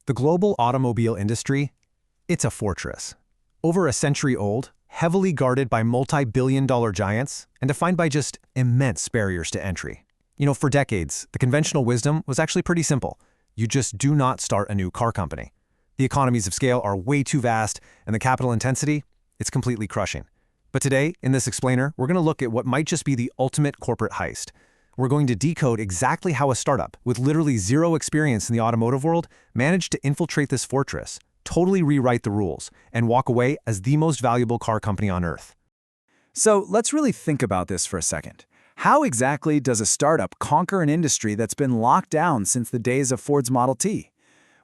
The global automobile industry, it's a fortress. Over a century old, heavily guarded by multi-billion-dollar giants, and defined by just immense barriers to entry. For decades, the conventional wisdom was actually pretty simple. You just do not start a new car company. The economies of scale are way too vast, and the capital intensity, it's completely crushing. But today, in this explainer, we're going to look at what might just be the ultimate corporate heist. We're going to decode exactly how a startup, with literally zero experience in the automotive world, managed to infiltrate this fortress, totally rewrite the rules, and walk away as the most valuable car company on Earth. So let's really think about this for a second. How exactly does a startup conquer an industry that's been locked down since the days of Ford's Model T?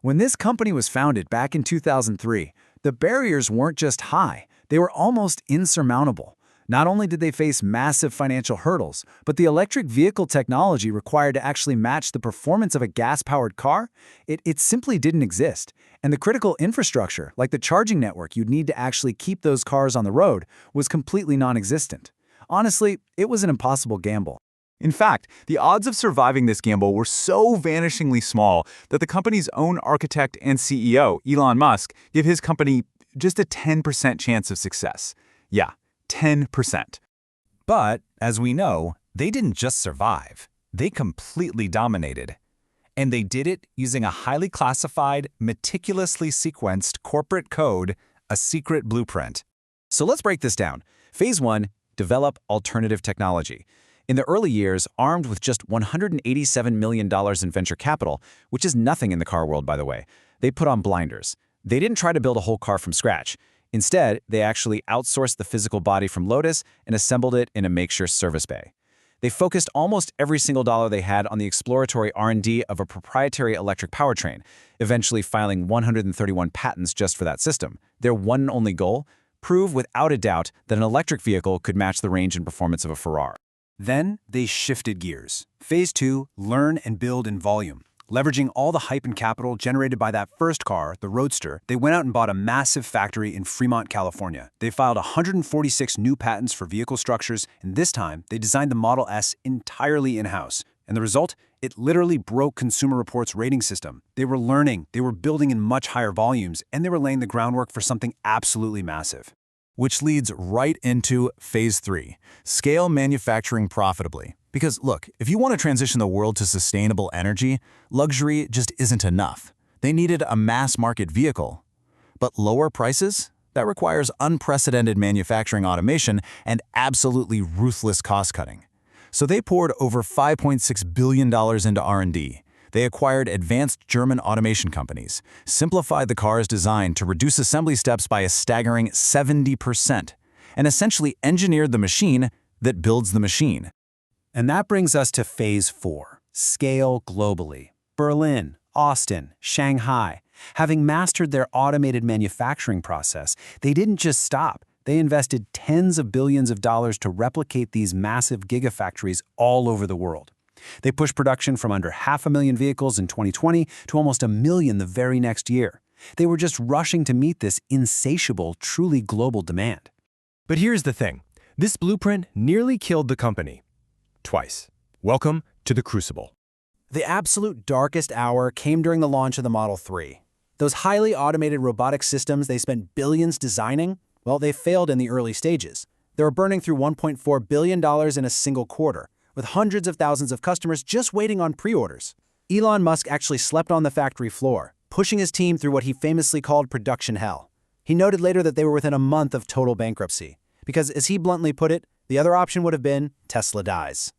When this company was founded back in 2003, the barriers weren't just high, they were almost insurmountable. Not only did they face massive financial hurdles, but the electric vehicle technology required to actually match the performance of a gas-powered car, it simply didn't exist. And the critical infrastructure, like the charging network you'd need to actually keep those cars on the road, was completely non-existent. Honestly, it was an impossible gamble. In fact, the odds of surviving this gamble were so vanishingly small that the company's own architect and CEO, Elon Musk, gave his company just a 10% chance of success. Yeah, 10%. But, as we know, they didn't just survive. They completely dominated. And they did it using a highly classified, meticulously sequenced corporate code, a secret blueprint. So let's break this down. Phase 1, develop alternative technology. In the early years, armed with just $187 million in venture capital, which is nothing in the car world, by the way, they put on blinders. They didn't try to build a whole car from scratch. Instead, they actually outsourced the physical body from Lotus and assembled it in a makeshift service bay. They focused almost every single dollar they had on the exploratory R&D of a proprietary electric powertrain, eventually filing 131 patents just for that system. Their one and only goal? Prove without a doubt that an electric vehicle could match the range and performance of a Ferrari. Then they shifted gears. Phase 2, learn and build in volume. Leveraging all the hype and capital generated by that first car, the Roadster, they went out and bought a massive factory in Fremont, California. They filed 146 new patents for vehicle structures, and this time, they designed the Model S entirely in-house. And the result? It literally broke Consumer Reports' rating system. They were learning, they were building in much higher volumes, and they were laying the groundwork for something absolutely massive. Which leads right into Phase 3, scale manufacturing profitably. Because look, if you want to transition the world to sustainable energy, luxury just isn't enough. They needed a mass-market vehicle. But lower prices? That requires unprecedented manufacturing automation and absolutely ruthless cost-cutting. So they poured over $5.6 billion into R&D. They acquired advanced German automation companies, simplified the car's design to reduce assembly steps by a staggering 70%, and essentially engineered the machine that builds the machine. And that brings us to Phase 4, scale globally. Berlin, Austin, Shanghai. Having mastered their automated manufacturing process, they didn't just stop. They invested tens of billions of dollars to replicate these massive gigafactories all over the world. They pushed production from under 500,000 vehicles in 2020 to almost 1 million the very next year. They were just rushing to meet this insatiable, truly global demand. But here's the thing. This blueprint nearly killed the company. Twice. Welcome to the Crucible. The absolute darkest hour came during the launch of the Model 3. Those highly automated robotic systems they spent billions designing, well, they failed in the early stages. They were burning through $1.4 billion in a single quarter, with hundreds of thousands of customers just waiting on pre-orders. Elon Musk actually slept on the factory floor, pushing his team through what he famously called production hell. He noted later that they were within a month of total bankruptcy, because as he bluntly put it, the other option would have been Tesla dies.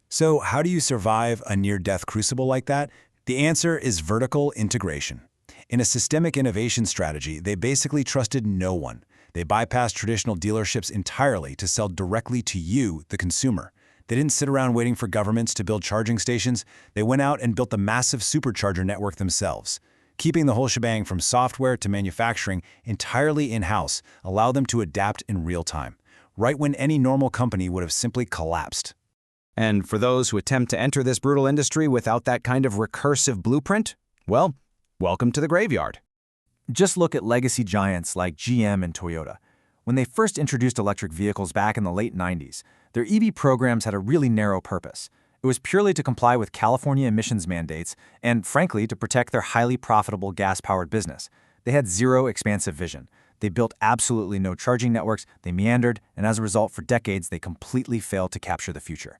So how do you survive a near-death crucible like that? The answer is vertical integration. In a systemic innovation strategy, they basically trusted no one. They bypassed traditional dealerships entirely to sell directly to you, the consumer. They didn't sit around waiting for governments to build charging stations. They went out and built the massive supercharger network themselves. Keeping the whole shebang from software to manufacturing entirely in-house allowed them to adapt in real time, right when any normal company would have simply collapsed. And for those who attempt to enter this brutal industry without that kind of recursive blueprint, well, welcome to the graveyard. Just look at legacy giants like GM and Toyota. When they first introduced electric vehicles back in the late 90s, their EV programs had a really narrow purpose. It was purely to comply with California emissions mandates and, frankly, to protect their highly profitable gas-powered business. They had zero expansive vision. They built absolutely no charging networks, they meandered, and as a result, for decades, they completely failed to capture the future.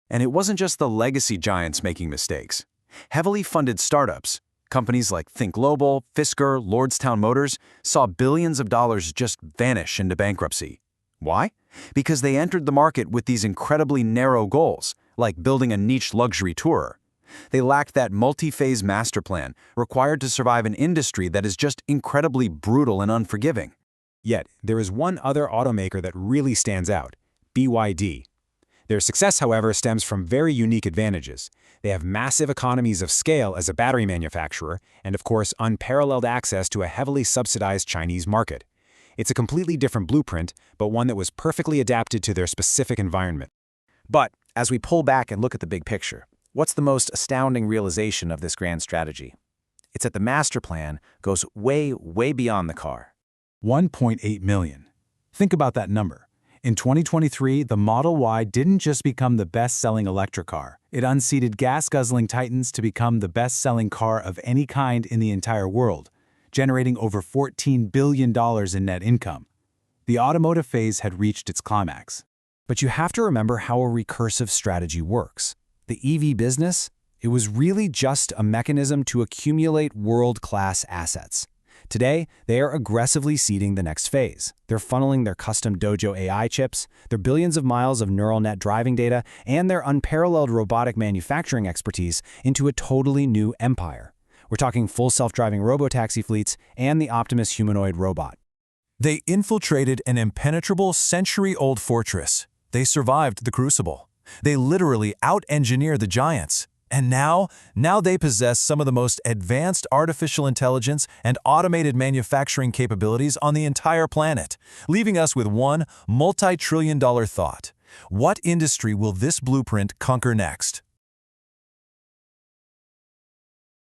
And it wasn't just the legacy giants making mistakes. Heavily funded startups, companies like Think Global, Fisker, Lordstown Motors, saw billions of dollars just vanish into bankruptcy. Why? Because they entered the market with these incredibly narrow goals, like building a niche luxury tourer. They lacked that multi-phase master plan required to survive an industry that is just incredibly brutal and unforgiving. Yet, there is one other automaker that really stands out, BYD. Their success, however, stems from very unique advantages. They have massive economies of scale as a battery manufacturer and, of course, unparalleled access to a heavily subsidized Chinese market. It's a completely different blueprint, but one that was perfectly adapted to their specific environment. But as we pull back and look at the big picture, what's the most astounding realization of this grand strategy? It's that the master plan goes way, way beyond the car. 1.8 million. Think about that number. In 2023, the Model Y didn't just become the best-selling electric car. It unseated gas-guzzling titans to become the best-selling car of any kind in the entire world, generating over $14 billion in net income. The automotive phase had reached its climax. But you have to remember how a recursive strategy works. The EV business, it was really just a mechanism to accumulate world-class assets. Today, they are aggressively seeding the next phase. They're funneling their custom Dojo AI chips, their billions of miles of neural net driving data, and their unparalleled robotic manufacturing expertise into a totally new empire. We're talking full self-driving robotaxi fleets and the Optimus humanoid robot. They infiltrated an impenetrable century-old fortress. They survived the crucible. They literally out-engineered the giants. And now they possess some of the most advanced artificial intelligence and automated manufacturing capabilities on the entire planet, leaving us with one multi-trillion-dollar thought. What industry will this blueprint conquer next?